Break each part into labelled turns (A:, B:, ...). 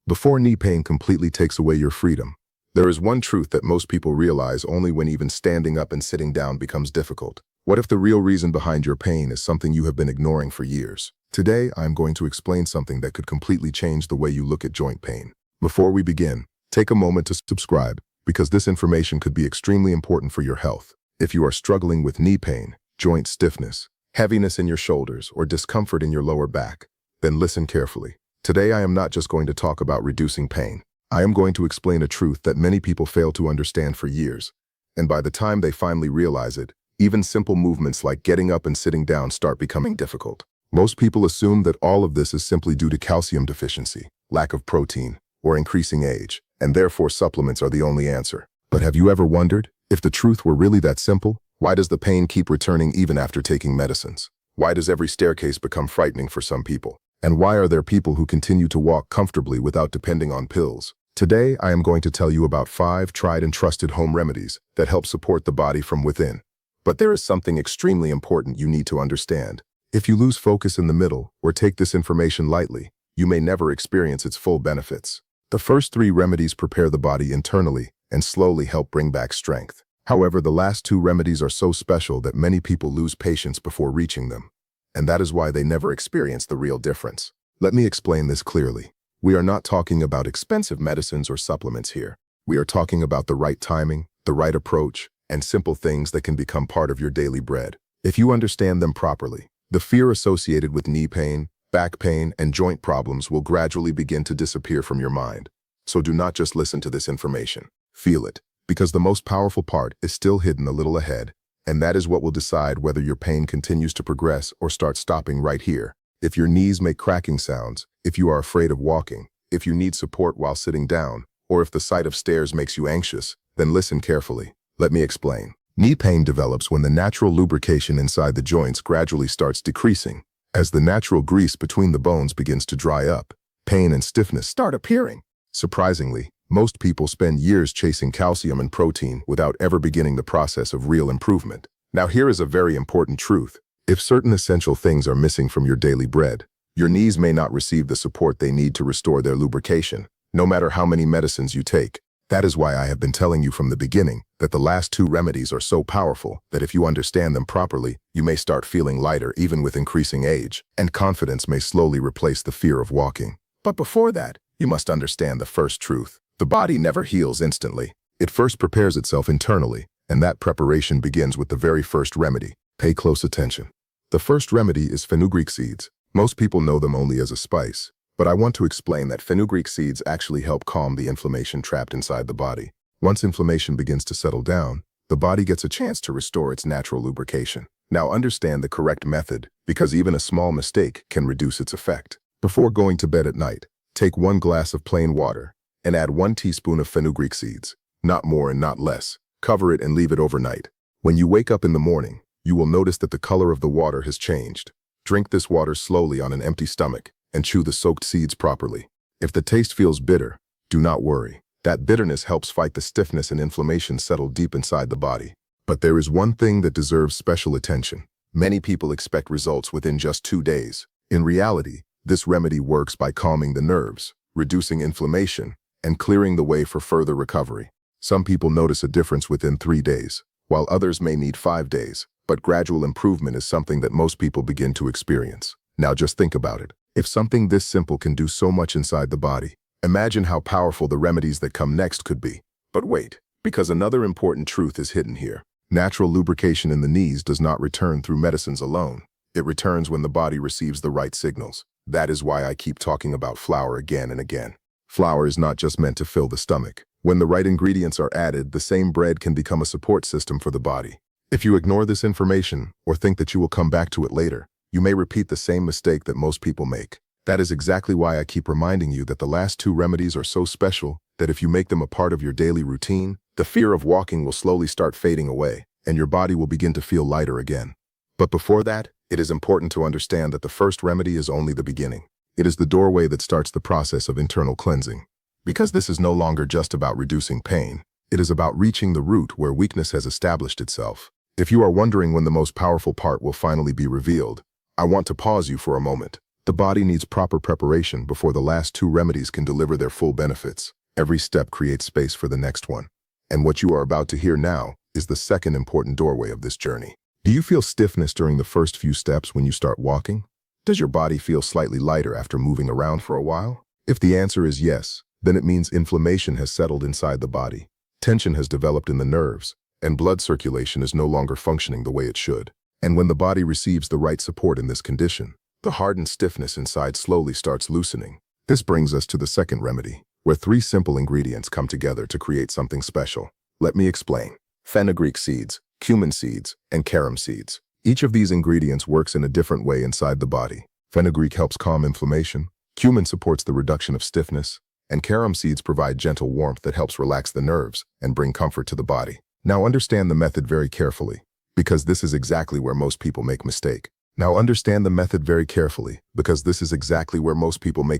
A: Before knee pain completely takes away your freedom, there is one truth that most people realize only when even standing up and sitting down becomes difficult. What if the real reason behind your pain is something you have been ignoring for years? Today, I am going to explain something that could completely change the way you look at joint pain. Before we begin, take a moment to subscribe, because this information could be extremely important for your health. If you are struggling with knee pain, joint stiffness, heaviness in your shoulders, or discomfort in your lower back, then listen carefully. Today, I am not just going to talk about reducing pain. I am going to explain a truth that many people fail to understand for years. And by the time they finally realize it, even simple movements like getting up and sitting down start becoming difficult. Most people assume that all of this is simply due to calcium deficiency, lack of protein, or increasing age, and therefore supplements are the only answer. But have you ever wondered, if the truth were really that simple, why does the pain keep returning even after taking medicines? Why does every staircase become frightening for some people? And why are there people who continue to walk comfortably without depending on pills? Today, I am going to tell you about 5 tried and trusted home remedies that help support the body from within. But there is something extremely important you need to understand. If you lose focus in the middle or take this information lightly, you may never experience its full benefits. The first 3 remedies prepare the body internally and slowly help bring back strength. However, the last 2 remedies are so special that many people lose patience before reaching them. And that is why they never experience the real difference. Let me explain this clearly. We are not talking about expensive medicines or supplements here. We are talking about the right timing, the right approach, and simple things that can become part of your daily bread. If you understand them properly, the fear associated with knee pain, back pain, and joint problems will gradually begin to disappear from your mind. So do not just listen to this information. Feel it, because the most powerful part is still hidden a little ahead. And that is what will decide whether your pain continues to progress or start stopping right here. If your knees make cracking sounds, if you are afraid of walking, if you need support while sitting down, or if the sight of stairs makes you anxious, then listen carefully. Let me explain. Knee pain develops when the natural lubrication inside the joints gradually starts decreasing. As the natural grease between the bones begins to dry up, pain and stiffness start appearing. Surprisingly, most people spend years chasing calcium and protein without ever beginning the process of real improvement. Now here is a very important truth. If certain essential things are missing from your daily bread, your knees may not receive the support they need to restore their lubrication, no matter how many medicines you take. That is why I have been telling you from the beginning that the last 2 remedies are so powerful that if you understand them properly, you may start feeling lighter even with increasing age, and confidence may slowly replace the fear of walking. But before that, you must understand the first truth. The body never heals instantly. It first prepares itself internally, and that preparation begins with the very first remedy. Pay close attention. The first remedy is fenugreek seeds. Most people know them only as a spice, but I want to explain that fenugreek seeds actually help calm the inflammation trapped inside the body. Once inflammation begins to settle down, the body gets a chance to restore its natural lubrication. Now understand the correct method, because even a small mistake can reduce its effect. Before going to bed at night, take 1 glass of plain water and add 1 teaspoon of fenugreek seeds, not more and not less. Cover it and leave it overnight. When you wake up in the morning, you will notice that the color of the water has changed. Drink this water slowly on an empty stomach and chew the soaked seeds properly. If the taste feels bitter, do not worry. That bitterness helps fight the stiffness and inflammation settled deep inside the body. But there is one thing that deserves special attention. Many people expect results within just 2 days. In reality, this remedy works by calming the nerves, reducing inflammation, and clearing the way for further recovery. Some people notice a difference within 3 days, while others may need 5 days, but gradual improvement is something that most people begin to experience. Now just think about it. If something this simple can do so much inside the body, imagine how powerful the remedies that come next could be. But wait, because another important truth is hidden here. Natural lubrication in the knees does not return through medicines alone. It returns when the body receives the right signals. That is why I keep talking about flour again and again. Flour is not just meant to fill the stomach. When the right ingredients are added, the same bread can become a support system for the body. If you ignore this information or think that you will come back to it later, you may repeat the same mistake that most people make. That is exactly why I keep reminding you that the last 2 remedies are so special that if you make them a part of your daily routine, the fear of walking will slowly start fading away, and your body will begin to feel lighter again. But before that, it is important to understand that the first remedy is only the beginning. It is the doorway that starts the process of internal cleansing. Because this is no longer just about reducing pain, it is about reaching the root where weakness has established itself. If you are wondering when the most powerful part will finally be revealed, I want to pause you for a moment. The body needs proper preparation before the last two remedies can deliver their full benefits. Every step creates space for the next one. And what you are about to hear now is the second important doorway of this journey. Do you feel stiffness during the first few steps when you start walking? Does your body feel slightly lighter after moving around for a while? If the answer is yes, then it means inflammation has settled inside the body. Tension has developed in the nerves, and blood circulation is no longer functioning the way it should. And when the body receives the right support in this condition, the hardened stiffness inside slowly starts loosening. This brings us to the second remedy, where three simple ingredients come together to create something special. Let me explain. Fenugreek seeds, cumin seeds, and carom seeds. Each of these ingredients works in a different way inside the body. Fenugreek helps calm inflammation, cumin supports the reduction of stiffness, and carom seeds provide gentle warmth that helps relax the nerves and bring comfort to the body. Now understand the method very carefully, because this is exactly where most people make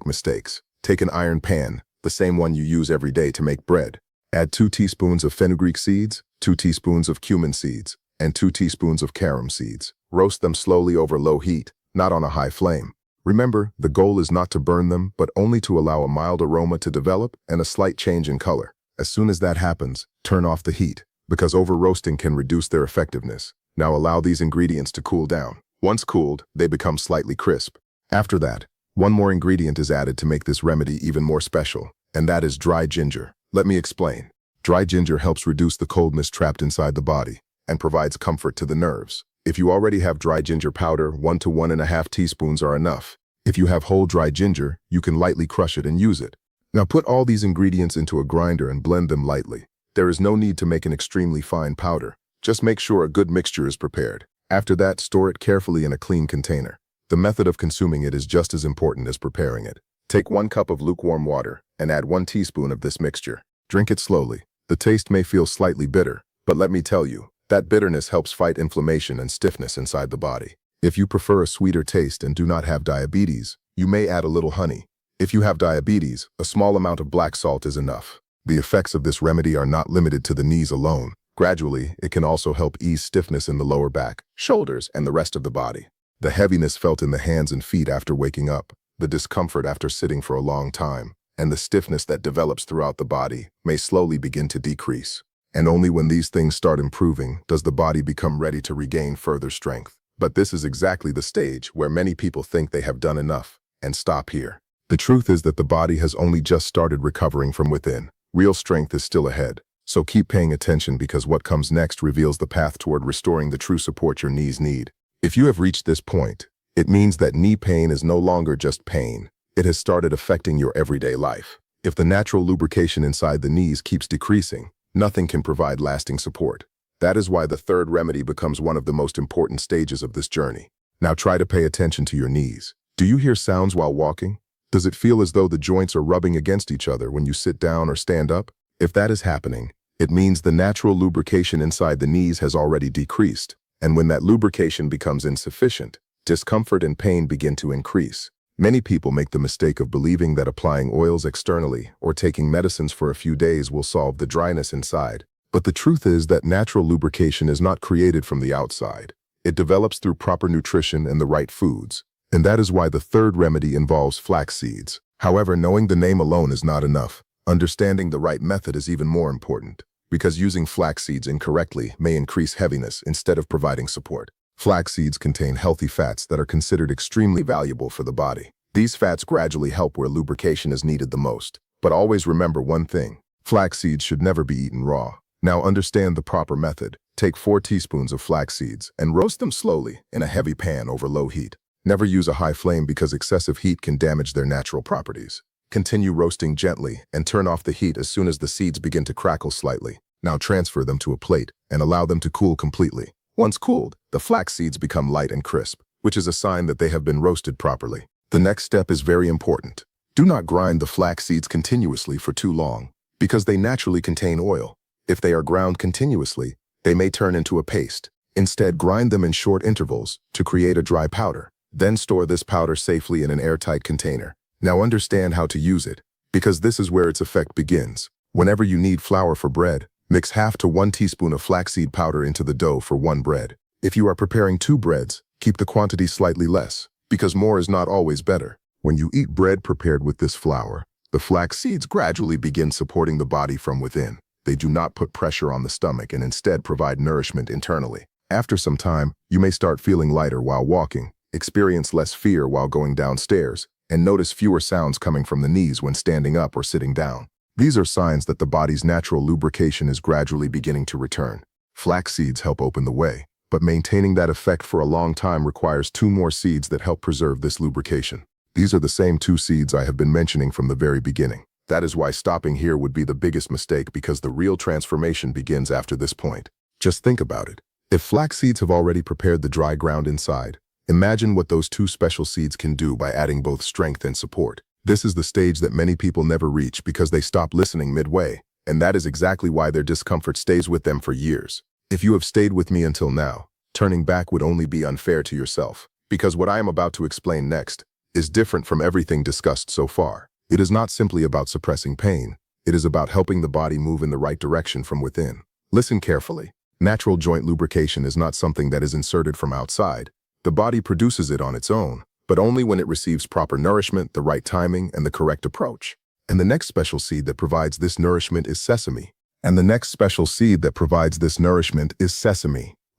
A: mistakes. Take an iron pan, the same one you use every day to make bread. Add 2 teaspoons of fenugreek seeds, 2 teaspoons of cumin seeds, and 2 teaspoons of carom seeds. Roast them slowly over low heat, not on a high flame. Remember, the goal is not to burn them, but only to allow a mild aroma to develop and a slight change in color. As soon as that happens, turn off the heat, because over-roasting can reduce their effectiveness. Now allow these ingredients to cool down. Once cooled, they become slightly crisp. After that, one more ingredient is added to make this remedy even more special, and that is dry ginger. Let me explain. Dry ginger helps reduce the coldness trapped inside the body and provides comfort to the nerves. If you already have dry ginger powder, 1 to 1.5 teaspoons are enough. If you have whole dry ginger, you can lightly crush it and use it. Now put all these ingredients into a grinder and blend them lightly. There is no need to make an extremely fine powder. Just make sure a good mixture is prepared. After that, store it carefully in a clean container. The method of consuming it is just as important as preparing it. Take 1 cup of lukewarm water and add 1 teaspoon of this mixture. Drink it slowly. The taste may feel slightly bitter, but let me tell you, that bitterness helps fight inflammation and stiffness inside the body. If you prefer a sweeter taste and do not have diabetes, you may add a little honey. If you have diabetes, a small amount of black salt is enough. The effects of this remedy are not limited to the knees alone. Gradually, it can also help ease stiffness in the lower back, shoulders, and the rest of the body. The heaviness felt in the hands and feet after waking up, the discomfort after sitting for a long time, and the stiffness that develops throughout the body may slowly begin to decrease. And only when these things start improving does the body become ready to regain further strength. But this is exactly the stage where many people think they have done enough and stop here. The truth is that the body has only just started recovering from within. Real strength is still ahead. So keep paying attention, because what comes next reveals the path toward restoring the true support your knees need. If you have reached this point, it means that knee pain is no longer just pain. It has started affecting your everyday life. If the natural lubrication inside the knees keeps decreasing, nothing can provide lasting support. That is why the third remedy becomes one of the most important stages of this journey. Now try to pay attention to your knees. Do you hear sounds while walking? Does it feel as though the joints are rubbing against each other when you sit down or stand up? If that is happening, it means the natural lubrication inside the knees has already decreased. And when that lubrication becomes insufficient, discomfort and pain begin to increase. Many people make the mistake of believing that applying oils externally or taking medicines for a few days will solve the dryness inside. But the truth is that natural lubrication is not created from the outside. It develops through proper nutrition and the right foods. And that is why the third remedy involves flax seeds. However, knowing the name alone is not enough. Understanding the right method is even more important, because using flax seeds incorrectly may increase heaviness instead of providing support. Flax seeds contain healthy fats that are considered extremely valuable for the body. These fats gradually help where lubrication is needed the most. But always remember one thing: flax seeds should never be eaten raw. Now understand the proper method. Take 4 teaspoons of flax seeds and roast them slowly in a heavy pan over low heat. Never use a high flame because excessive heat can damage their natural properties. Continue roasting gently and turn off the heat as soon as the seeds begin to crackle slightly. Now transfer them to a plate and allow them to cool completely. Once cooled, the flax seeds become light and crisp, which is a sign that they have been roasted properly. The next step is very important. Do not grind the flax seeds continuously for too long, because they naturally contain oil. If they are ground continuously, they may turn into a paste. Instead, grind them in short intervals to create a dry powder. Then store this powder safely in an airtight container. Now understand how to use it, because this is where its effect begins. Whenever you need flour for bread, mix half to 1 teaspoon of flaxseed powder into the dough for 1 bread. If you are preparing 2 breads, keep the quantity slightly less. because more is not always better. When you eat bread prepared with this flour, the flax seeds gradually begin supporting the body from within. They do not put pressure on the stomach and instead provide nourishment internally. After some time, you may start feeling lighter while walking, experience less fear while going downstairs, and notice fewer sounds coming from the knees when standing up or sitting down. These are signs that the body's natural lubrication is gradually beginning to return. Flax seeds help open the way, but maintaining that effect for a long time requires 2 more seeds that help preserve this lubrication. These are the same 2 seeds I have been mentioning from the very beginning. That is why stopping here would be the biggest mistake, because the real transformation begins after this point. Just think about it. If flax seeds have already prepared the dry ground inside, imagine what those 2 special seeds can do by adding both strength and support. This is the stage that many people never reach because they stop listening midway, and that is exactly why their discomfort stays with them for years. If you have stayed with me until now, turning back would only be unfair to yourself, because what I am about to explain next is different from everything discussed so far. It is not simply about suppressing pain, it is about helping the body move in the right direction from within. Listen carefully. Natural joint lubrication is not something that is inserted from outside. The body produces it on its own, but only when it receives proper nourishment, the right timing, and the correct approach. And the next special seed that provides this nourishment is sesame.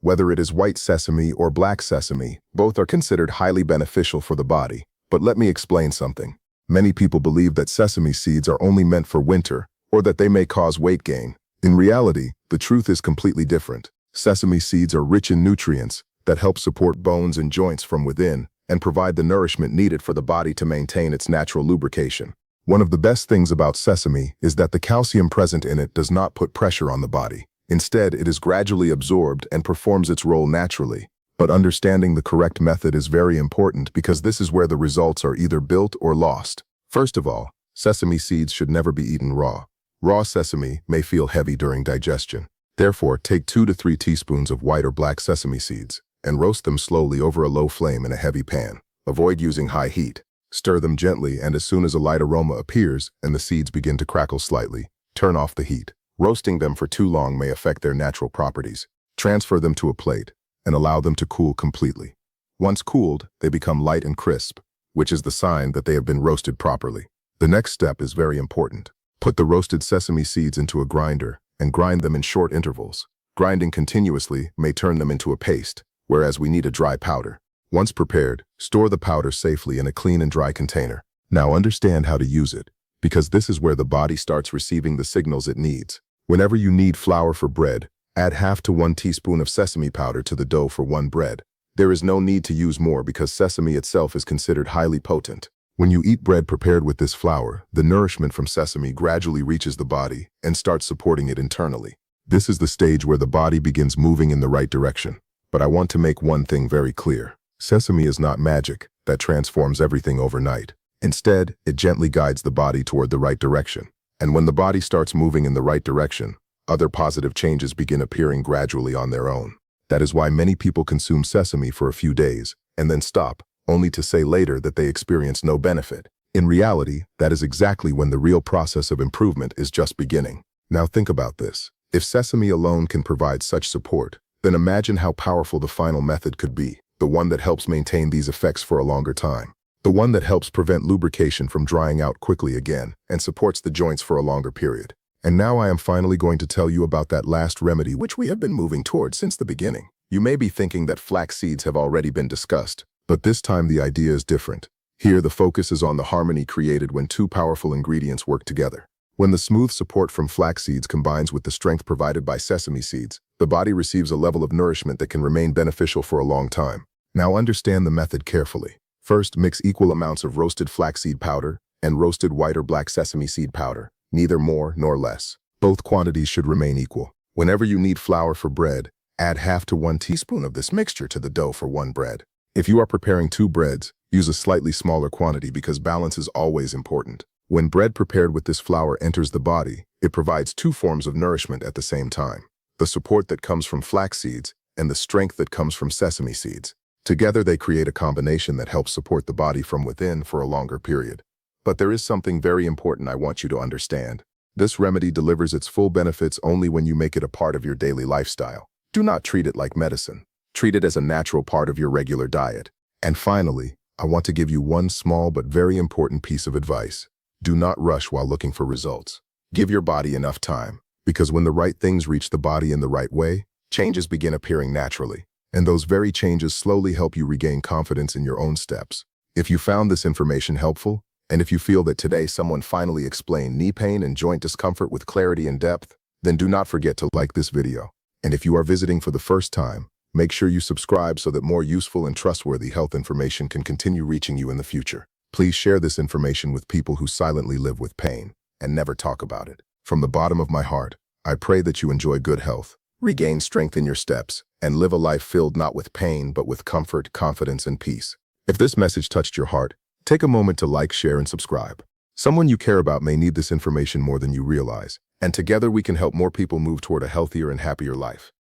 A: Whether it is white sesame or black sesame, both are considered highly beneficial for the body. But let me explain something. Many people believe that sesame seeds are only meant for winter, or that they may cause weight gain. In reality, the truth is completely different. Sesame seeds are rich in nutrients that help support bones and joints from within and provide the nourishment needed for the body to maintain its natural lubrication. One of the best things about sesame is that the calcium present in it does not put pressure on the body. Instead, it is gradually absorbed and performs its role naturally. But understanding the correct method is very important, because this is where the results are either built or lost. First of all, sesame seeds should never be eaten raw. Raw sesame may feel heavy during digestion. Therefore, take 2 to 3 teaspoons of white or black sesame seeds and roast them slowly over a low flame in a heavy pan. Avoid using high heat. Stir them gently, and as soon as a light aroma appears and the seeds begin to crackle slightly, turn off the heat. Roasting them for too long may affect their natural properties. Transfer them to a plate and allow them to cool completely. Once cooled, they become light and crisp, which is the sign that they have been roasted properly. The next step is very important. Put the roasted sesame seeds into a grinder and grind them in short intervals. Grinding continuously may turn them into a paste, whereas we need a dry powder. Once prepared, store the powder safely in a clean and dry container. Now understand how to use it, because this is where the body starts receiving the signals it needs. Whenever you need flour for bread, add half to 1 teaspoon of sesame powder to the dough for 1 bread. There is no need to use more because sesame itself is considered highly potent. When you eat bread prepared with this flour, the nourishment from sesame gradually reaches the body and starts supporting it internally. This is the stage where the body begins moving in the right direction. But I want to make one thing very clear. Sesame is not magic that transforms everything overnight. Instead, it gently guides the body toward the right direction. And when the body starts moving in the right direction, other positive changes begin appearing gradually on their own. That is why many people consume sesame for a few days and then stop, only to say later that they experience no benefit. In reality, that is exactly when the real process of improvement is just beginning. Now think about this. If sesame alone can provide such support, then imagine how powerful the final method could be, the one that helps maintain these effects for a longer time. The one that helps prevent lubrication from drying out quickly again and supports the joints for a longer period. And now I am finally going to tell you about that last remedy which we have been moving towards since the beginning. You may be thinking that flax seeds have already been discussed, but this time the idea is different. Here the focus is on the harmony created when 2 powerful ingredients work together. When the smooth support from flax seeds combines with the strength provided by sesame seeds, the body receives a level of nourishment that can remain beneficial for a long time. Now understand the method carefully. First, mix equal amounts of roasted flaxseed powder and roasted white or black sesame seed powder, neither more nor less. Both quantities should remain equal. Whenever you need flour for bread, add half to 1 teaspoon of this mixture to the dough for 1 bread. If you are preparing 2 breads, use a slightly smaller quantity because balance is always important. When bread prepared with this flour enters the body, it provides 2 forms of nourishment at the same time: the support that comes from flax seeds and the strength that comes from sesame seeds. Together they create a combination that helps support the body from within for a longer period. But there is something very important I want you to understand. This remedy delivers its full benefits only when you make it a part of your daily lifestyle. Do not treat it like medicine. Treat it as a natural part of your regular diet. And finally, I want to give you one small but very important piece of advice. Do not rush while looking for results. Give your body enough time, because when the right things reach the body in the right way, changes begin appearing naturally, and those very changes slowly help you regain confidence in your own steps. If you found this information helpful, and if you feel that today someone finally explained knee pain and joint discomfort with clarity and depth, then do not forget to like this video. And if you are visiting for the first time, make sure you subscribe so that more useful and trustworthy health information can continue reaching you in the future. Please share this information with people who silently live with pain and never talk about it. From the bottom of my heart, I pray that you enjoy good health, regain strength in your steps, and live a life filled not with pain but with comfort, confidence, and peace. If this message touched your heart, take a moment to like, share, and subscribe. Someone you care about may need this information more than you realize, and together we can help more people move toward a healthier and happier life.